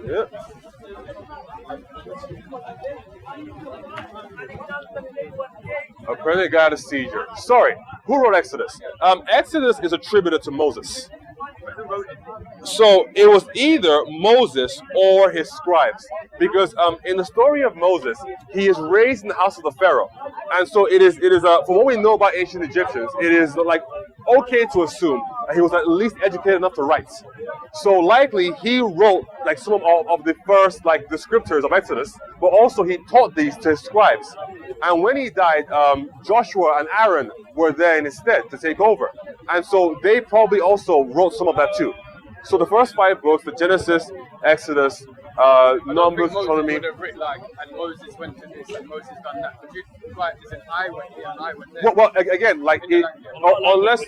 Yeah. Apparently got a seizure. Sorry. Who wrote Exodus? Exodus is attributed to Moses. So it was either Moses or his scribes, because in the story of Moses, he is raised in the house of the Pharaoh, and so it is from what we know about ancient Egyptians, it is like okay to assume that he was at least educated enough to write. So likely he wrote like some of the first like the scriptures of Exodus, but also he taught these to his scribes. And when he died, Joshua and Aaron were there in his stead to take over. And so they probably also wrote some of that too. So the first 5 books, the Genesis, Exodus, Numbers, Deuteronomy. Would have written like, and Moses went to this, and Moses done that. But you right, is an I went here, and I went there. Well, again, like unless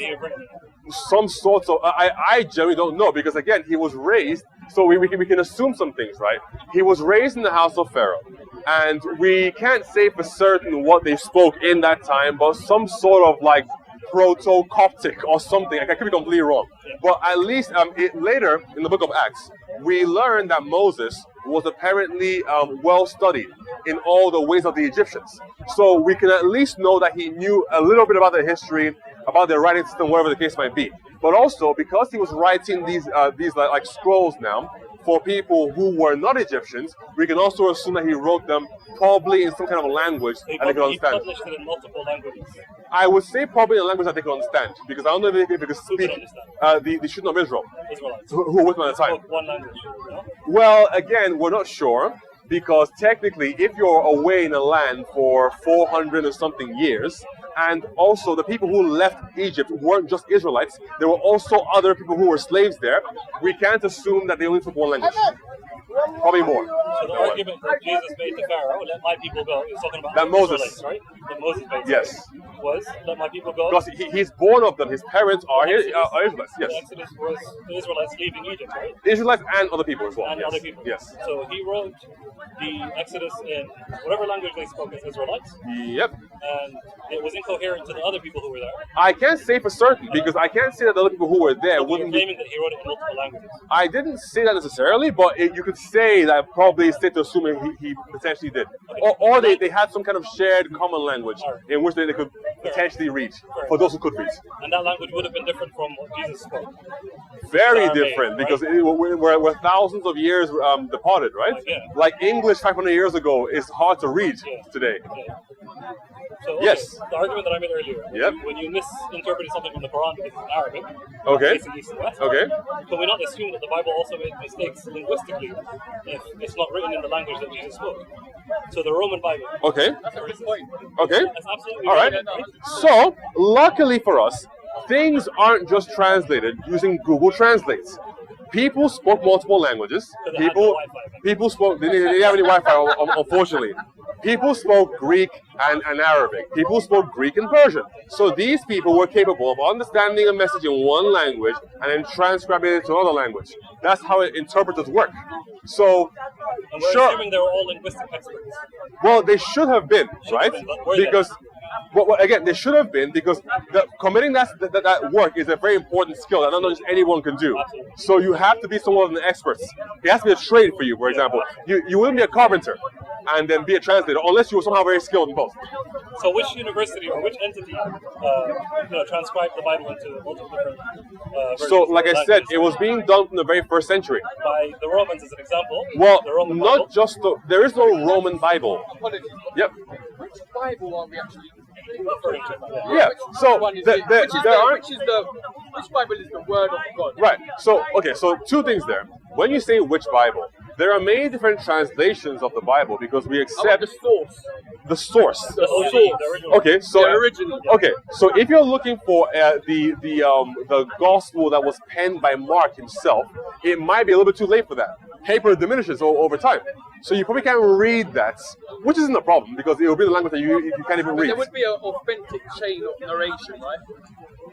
some sorts of, I generally don't know because again, he was raised. So we can assume some things, right? He was raised in the house of Pharaoh, and we can't say for certain what they spoke in that time, but some sort of like Proto-Coptic or something. I could be completely wrong. But at least later in the book of Acts, we learn that Moses was apparently well studied in all the ways of the Egyptians. So we can at least know that he knew a little bit about their history, about their writing system, whatever the case might be. But also because he was writing these like scrolls now for people who were not Egyptians, we can also assume that he wrote them probably in some kind of language that they could understand. He published it in multiple languages. I would say probably in a language that they could understand, because I don't know if they could speak the children of Israel, Israelites. who were with them at the time. Spoke one language. No? Well, again, we're not sure, because technically, if you're away in a land for 400 or something years, and also the people who left Egypt weren't just Israelites, there were also other people who were slaves there, we can't assume that they only spoke one language. Probably more. So the argument that Jesus made to Pharaoh, let my people go, he was talking about That Moses. Israelites, right? That Moses made. Yes. Was, let my people go. Because he's born of them, his parents are Israelites, yes. The Exodus was the Israelites leaving Egypt, right? Israelites and other people as well. And yes. other people. Yes. So he wrote the Exodus in whatever language they spoke as Israelites, Yep. and it was incoherent to the other people who were there. I can't say for certain, because I can't say that the other people who were there You're wouldn't be. claiming that he wrote it in multiple languages. I didn't say that necessarily, but you could say that probably safe to assume he potentially did. Or they had some kind of shared common language in which they could potentially read, for those who could read. And that language would have been different from what Jesus spoke. Very Aramaic, different, right? because we're thousands of years departed, right? Yeah. Like English 500 years ago is hard to read today. Yeah. So, okay, Yes. the argument that I made earlier, Yep. when you misinterpreted something from the Quran because it's in Arabic, Okay. facing east and west, Okay. can we not assume that the Bible also made mistakes linguistically if it's not written in the language that Jesus spoke? So the Roman Bible. Okay. That's a good point. Okay. That's absolutely All right. right. So, luckily for us, things aren't just translated using Google Translate. People spoke multiple languages. But they had no Wi-Fi. People spoke. They didn't have any Wi-Fi, unfortunately. People spoke Greek and Arabic. People spoke Greek and Persian. So these people were capable of understanding a message in one language and then transcribing it into another language. That's how interpreters work. So And we're Sure. assuming they were all linguistic experts. Well, they should have been, right? been, but were they? Because, well, again, they should have been because committing that work is a very important skill that not just anyone can do. Absolutely. So you have to be someone of an expert. It has to be a trade for you, for example. You wouldn't be a carpenter and then be a translator unless you were somehow very skilled in both. So which university or which entity transcribed the Bible into multiple different versions? So, like I said, languages? it was being done from the very first century. By the Romans as an example. Well, the Roman not Bible. just there is no Roman Bible. Apologies. Yep. Which Bible are we actually referring to. Yeah. So one is there it? Which aren't. Bible is the word of God? Right. So, okay, so two things there. When you say which Bible, there are many different translations of the Bible because we I want accept the source. the source. The OG, source. the original. Okay, so The original. Okay, so if you're looking for the gospel that was penned by Mark himself, it might be a little bit too late for that. Paper diminishes over time, so you probably can't read that, which isn't a problem because it will be the language that you can't even But read. there would be an authentic chain of narration, right?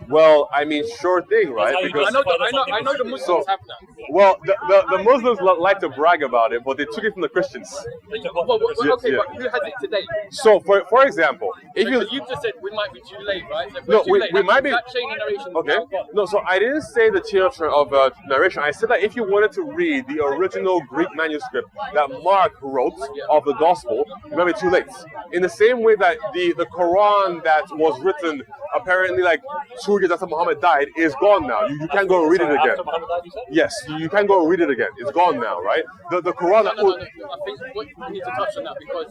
Well, I mean, sure thing, right? how you Because I know the Muslims have that. well, the Muslims like to brag about it, but they took it from the Christians. They took Well, one well, from the okay, yeah. but who has it today? So, for example, if Because you you just said we might be too late, right? So if No, we're too we late, might that be- That chain of narration. is Okay. now gone. No, so I didn't say the chain of narration. I said that if you wanted to read the original Greek manuscript that Mark wrote of the gospel, it might be too late. In the same way that the Quran that was written apparently like 2 years after Muhammad died is gone now. You can't go read it again. After Muhammad died, you said? Yes, you can't go read it again. It's gone now, right? The Quran. No. I think we need to touch on that because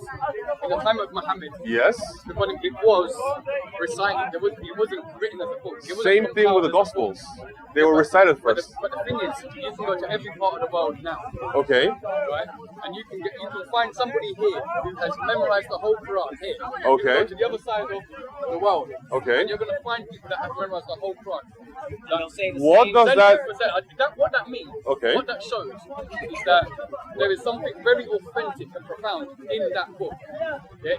in the time of Muhammad, Yes. it was recited. It wasn't written as a book. It wasn't Same thing with the compiled as a book. Gospels. They were recited But first. the thing is, you can go to every part of the world now, Okay. right? And you can find somebody here who has memorized the whole Quran here. You Okay. can go to the other side of the world, Okay. and you're going to find people that have memorized the whole Quran. What does that? 100%. What that means, Okay. what that shows, is that there is something very authentic and profound in that book, yeah,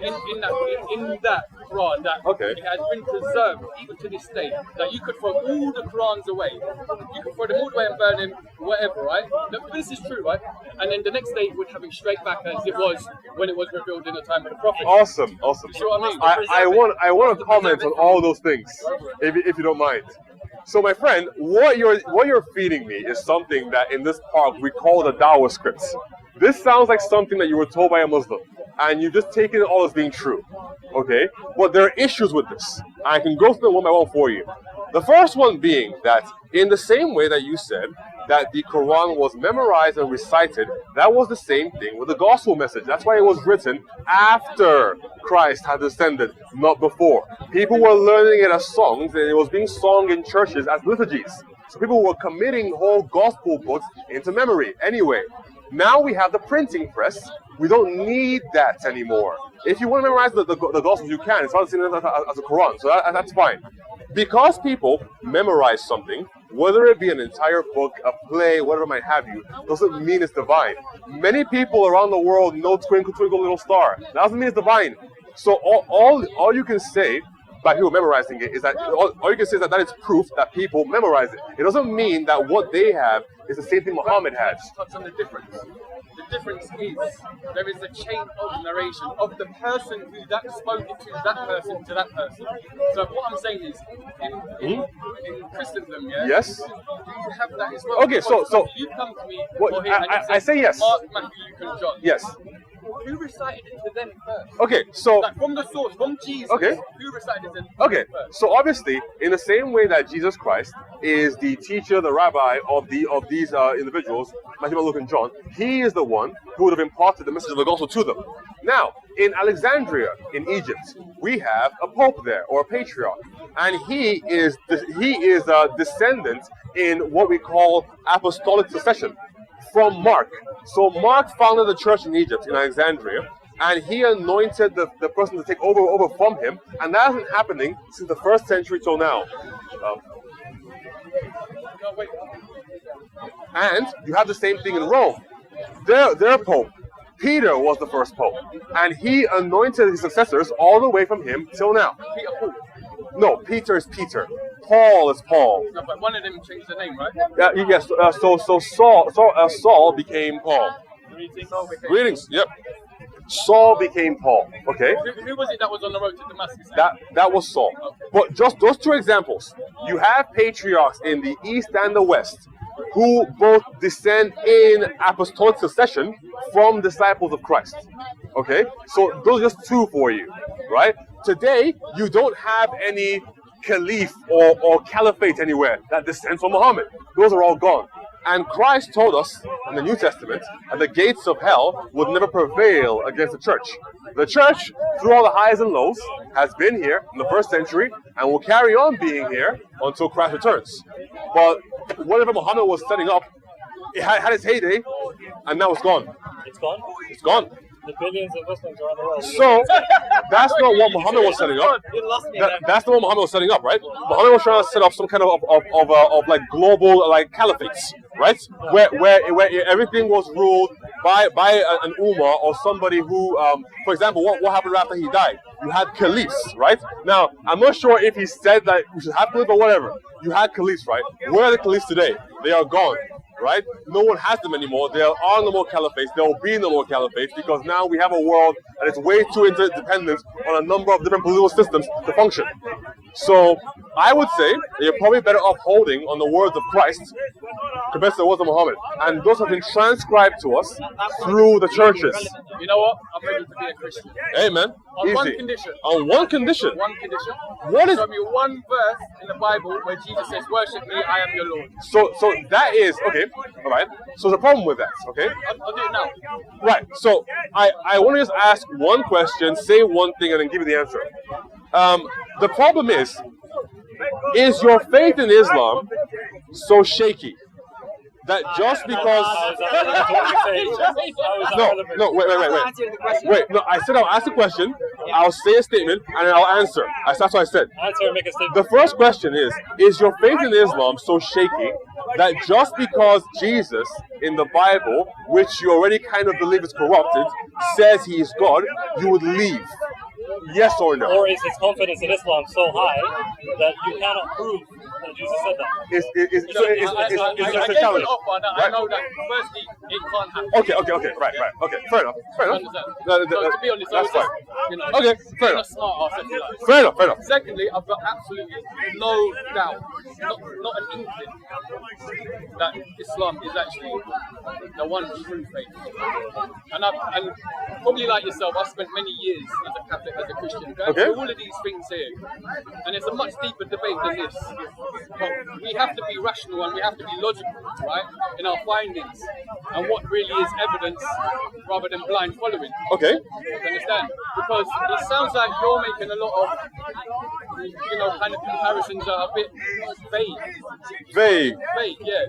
in that Quran, that Okay. it has been preserved even to this day. That you could throw all the Qurans away, you could throw them all away and burn them, whatever, right? Now, this is true, right? And then the next day we'd have it straight back as it was when it was revealed in the time of the Prophet. Awesome. You see what I mean? I want to comment on all those things, if you don't mind. So, my friend, what you're feeding me is something that in this park we call the Dawah scripts. This sounds like something that you were told by a Muslim, and you've just taken it all as being true. Okay, but there are issues with this. I can go through them one by one for you. The first one being that in the same way that you said that the Quran was memorized and recited, that was the same thing with the gospel message. That's why it was written after Christ had descended, not before. People were learning it as songs, and it was being sung in churches as liturgies. So people were committing whole gospel books into memory. Anyway, now we have the printing press. We don't need that anymore. If you want to memorize the Gospels, you can. It's not the same as a Quran, so that's fine. Because people memorize something, whether it be an entire book, a play, whatever it might have you, doesn't mean it's divine. Many people around the world know Twinkle Twinkle Little Star. That doesn't mean it's divine. So all you can say by people memorizing it is that all you can say is that is proof that people memorize it. It doesn't mean that what they have is the same thing Muhammad had. Touch on the difference. The difference is there is a chain of narration of the person who that spoke it to that person to that person. So what I'm saying is, in Christendom, yeah. Yes. Do you have that as well? Okay, so you come to me. What- or here and you I say yes. Mark, Matthew, Luke, and John. Yes. Who recited it to them first? Okay, so Like from the source, from Jesus. Okay. Who recited it to them okay, first? so obviously, in the same way that Jesus Christ is the teacher, the rabbi of these individuals, Matthew, Luke, and John, he is the one who would have imparted the message of the gospel to them. Now, in Alexandria, in Egypt, we have a pope there, or a patriarch, and he is a descendant in what we call apostolic succession from Mark. So Mark founded the church in Egypt, in Alexandria, and he anointed the person to take over from him, and that has been happening since the 1st century till now. No, wait. And you have the same thing in Rome. Their pope, Peter, was the first pope, and he anointed his successors all the way from him till now. Peter Paul. No, Peter is Peter. Paul is Paul. No, but one of them changed the name, right? Yes. So Saul became Paul. Greetings. Yep. Saul became Paul. Okay. Who was it that was on the road to Damascus? That was Saul. But just those two examples, you have patriarchs in the east and the west who both descend in apostolic succession from disciples of Christ. Okay? So those are just two for you, right? Today, you don't have any caliph or caliphate anywhere that descends from Muhammad. Those are all gone. And Christ told us in the New Testament that the gates of hell would never prevail against the church. The church, through all the highs and lows, has been here in the first century and will carry on being here until Christ returns. But whatever Muhammad was setting up, it had its heyday, and now it's gone. It's gone? It's gone. The billions of Muslims around the world. So, that's not what Muhammad was setting up. That's not what Muhammad was setting up, right? Muhammad was trying to set up some kind of like global like caliphates, right? Where everything was ruled by an ummah or somebody who, for example, what happened after he died? You had caliphs, right? Now, I'm not sure if he said that we should have caliphs or whatever. You had caliphs, right? Where are the caliphs today? They are gone. Right? No one has them anymore. There are no more caliphates. There will be no more caliphates because now we have a world that is way too interdependent on a number of different political systems to function. So I would say that you're probably better off holding on the words of Christ compared to the words of Muhammad. And those have been transcribed to us through the churches. You know what? I'm ready to be a Christian. Amen. On Easy. one condition. On one condition. One condition. What is? Show me one verse in the Bible where Jesus says, "Worship me, I am your Lord." So that is okay. All right. So the problem with that, okay? I'll do it now. Right. So I want to just ask one question, say one thing, and then give you the answer. The problem is your faith in Islam so shaky that just because wait, no, I said I'll ask a question, I'll say a statement, and then I'll answer. That's what I said. Answer and make a statement. The first question is your faith in Islam so shaky that just because Jesus in the Bible, which you already kind of believe is corrupted, says he is God, you would leave? Yes or no? Or is his confidence in Islam so high that you cannot prove that Jesus said that? Is I a gave challenge? an offer that I know that firstly it can't happen. Okay, right. Okay, fair enough. So to be honest, That's fine. you know, Okay, fair I'm enough. a smart ass, if you like. Fair enough. Secondly, I've got absolutely no doubt, not an inkling, that Islam is actually the one true faith. And probably like yourself, I've spent many years as a Catholic, as a Christian, going through all of these things here. And it's a much deeper debate than this. But we have to be rational and we have to be logical, right, in our findings and what really is evidence rather than blind following. Okay. You understand? Because it sounds like you're making a lot of, kind of comparisons that are a bit vague. Vague, yeah.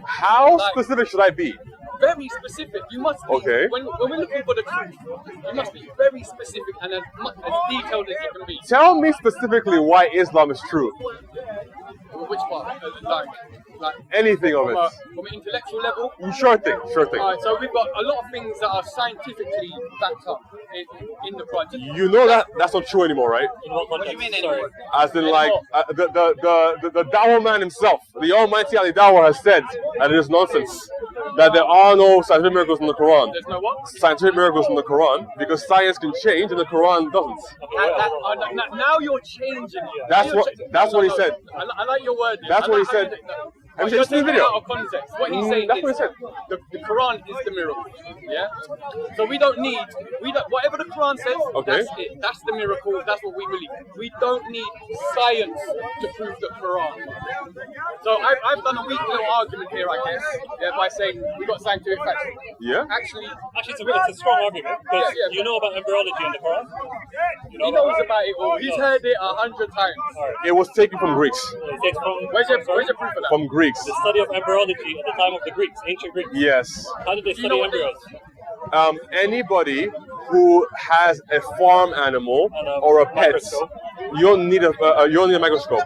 How specific should I be? Very specific. You must be. Okay. When we're looking for the truth, you must be very specific and as detailed as you can be. Tell me specifically why Islam is true. Which part? Like anything of it. From an intellectual level? Sure thing. Alright, so we've got a lot of things that are scientifically backed up in the Quran. You know that's not true anymore, right? What do you mean anymore? As in, like, the Dawah man himself, the Almighty Ali Dawah has said that it is nonsense. That there are no scientific miracles in the Quran. There's no what? Scientific miracles in the Quran, because science can change and the Quran doesn't. Now you're changing it. That's what he said. I like your word. That's what he said. Have you seen the video? Out of context. What he's saying that's is what he said. The Quran is the miracle. Yeah. So we don't whatever the Quran says. Okay. That's it. That's the miracle. That's what we believe. We don't need science to prove the Quran. So I've done a weak little argument here, I guess, by saying we got scientific facts. Yeah. Actually, it's a strong argument because you know about embryology in the Quran. He knows about it all. He's heard it 100 times. It was taken from Greeks. Where's your proof of that? From Greeks. The study of embryology at the time of the Greeks, ancient Greeks. Yes. How did they study embryos? Anybody who has a farm animal or a pet, you don't need a microscope.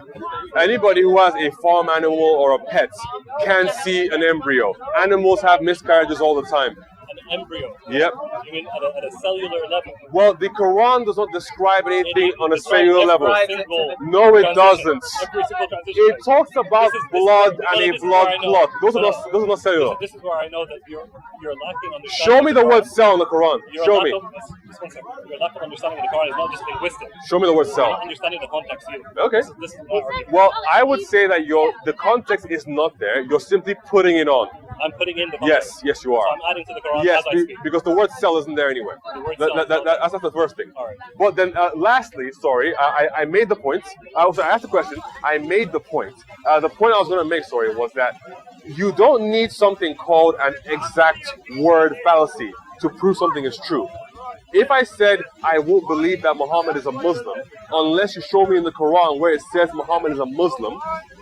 Anybody who has a farm animal or a pet can see an embryo. Animals have miscarriages all the time. embryo. Yep. You mean at a cellular level? Well, the Quran does not describe anything on a cellular level. Every single No, it transition. doesn't. Every single transition. It talks about blood and a blood clot. Those are not cellular. This is where I know that you're lacking understanding. Show me the word cell in the Quran. Show me. Just one second. Your lack of understanding of the Quran is not just linguistic. Show me the word You're cell. not understanding the context either. Okay. This is my argument. Well, I would say that the context is not there. You're simply putting it on. I'm putting in the context. Yes, you are. So I'm adding to the Quran Yes, as I speak. because the word cell isn't there anywhere. The word cell is not That's not the first thing. All right. But then, lastly, sorry, I made the point. I asked the question. I made the point. The point I was going to make, sorry, was that you don't need something called an exact word fallacy to prove something is true. If I said I won't believe that Muhammad is a Muslim unless you show me in the Quran where it says Muhammad is a Muslim,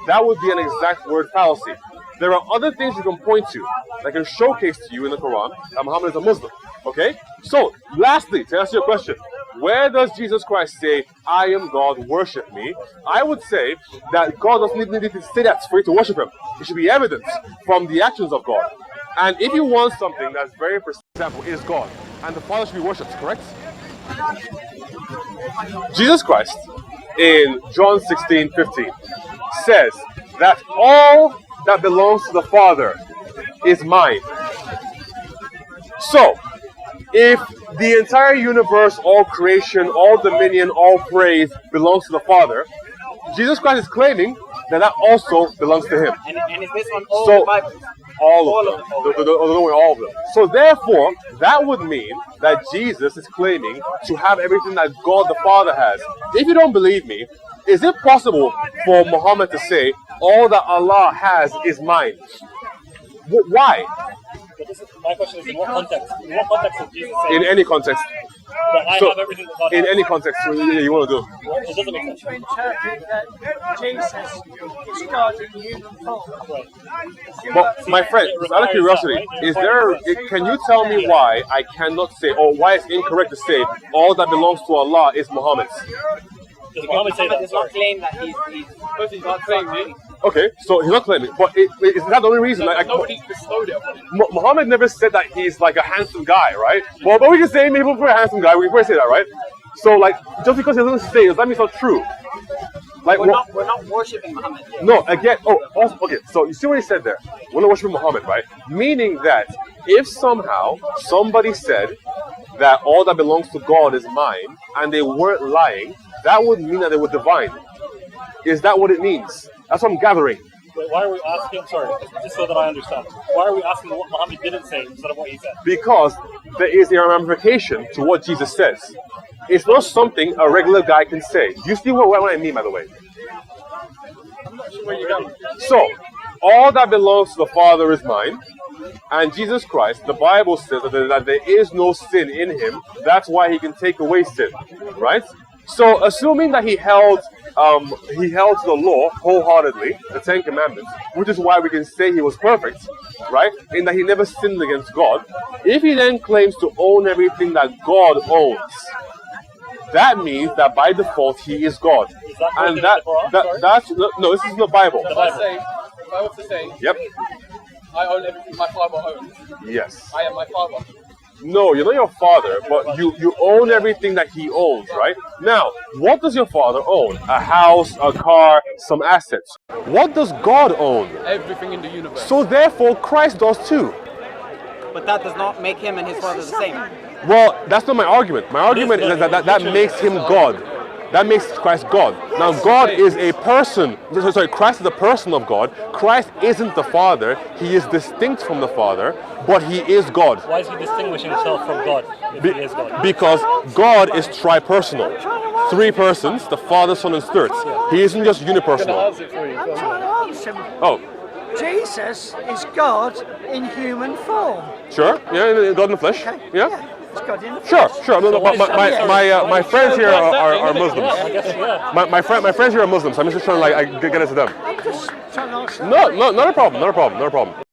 that would be an exact word fallacy. There are other things you can point to that can showcase to you in the Quran that Muhammad is a Muslim. Okay? So, lastly, to answer your question, where does Jesus Christ say, I am God, worship me? I would say that God doesn't need to say that for you to worship him. It should be evidence from the actions of God. And if you want something that's very precise, for example, is God, and the Father should be worshipped, correct? Jesus Christ, in John 16:15, says that all that belongs to the Father is mine. So, if the entire universe, all creation, all dominion, all praise belongs to the Father, Jesus Christ is claiming that also belongs to him. And is this on all So, the Bibles? all of them. All of them. So therefore, that would mean that Jesus is claiming to have everything that God the Father has. If you don't believe me, is it possible for Muhammad to say, all that Allah has is mine? Why? But my question is, in what context? In what context is Jesus saying In any context. that I So, have everything that God in has? any context you want to do. It doesn't make sense. To interpret that Jesus is God in human form. Right. But my friend, out of curiosity, can you tell me why I cannot say, or why it's incorrect to say, all that belongs to Allah is Muhammad's? Does Muhammad say that? Does not Sorry. claim that he's not claiming. Okay, so he's not claiming, but is that the only reason? Nobody's bestowed it upon him. Muhammad never said that he's like a handsome guy, right? Well, but we can say maybe for a handsome guy, we can say that, right? So like, just because he doesn't say it, does that mean it's not true? Like, we're not worshipping Muhammad. no, again, also, okay, so you see what he said there? We're not worshiping Muhammad, right? Meaning that if somehow somebody said that all that belongs to God is mine, and they weren't lying, that would mean that they were divine. Is that what it means? That's what I'm gathering. Wait, why are we asking? Sorry, just so that I understand. Why are we asking what Muhammad didn't say instead of what he said? Because there is a ramification to what Jesus says. It's not something a regular guy can say. You see what I mean, by the way? Where you going? So, all that belongs to the Father is mine. And Jesus Christ, the Bible says that there is no sin in him. That's why he can take away sin, right? So, assuming that he held to the law wholeheartedly, the Ten Commandments, which is why we can say he was perfect, right? In that he never sinned against God. If he then claims to own everything that God owns, that means that by default he is God. Is that And in the Quran? that's no, this is the Bible. If I was to say, Yep. I own everything my father owns. Yes. I am my father. No, you're not your father, but you own everything that he owns, right? Now, what does your father own? A house, a car, some assets. What does God own? Everything in the universe. So therefore, Christ does too. But that does not make him and his father the same. Well, that's not my argument. My argument is that makes him God. That makes Christ God. Now, God is a person. Sorry, Christ is a person of God. Christ isn't the Father. He is distinct from the Father, but he is God. Why is he distinguishing himself from God if he is God? Because God is tripersonal. Three persons, the Father, Son, and Spirit. He isn't just unipersonal. I'm trying to answer him. Oh, Jesus is God in human form. sure. Yeah, God in the flesh. Okay. Yeah. It's God in the flesh. Sure. No, but my friends here are Muslims. Yeah, I guess, yeah. My friends here are Muslims. I'm just trying to get into them. I'm just trying to answer. No, not a problem.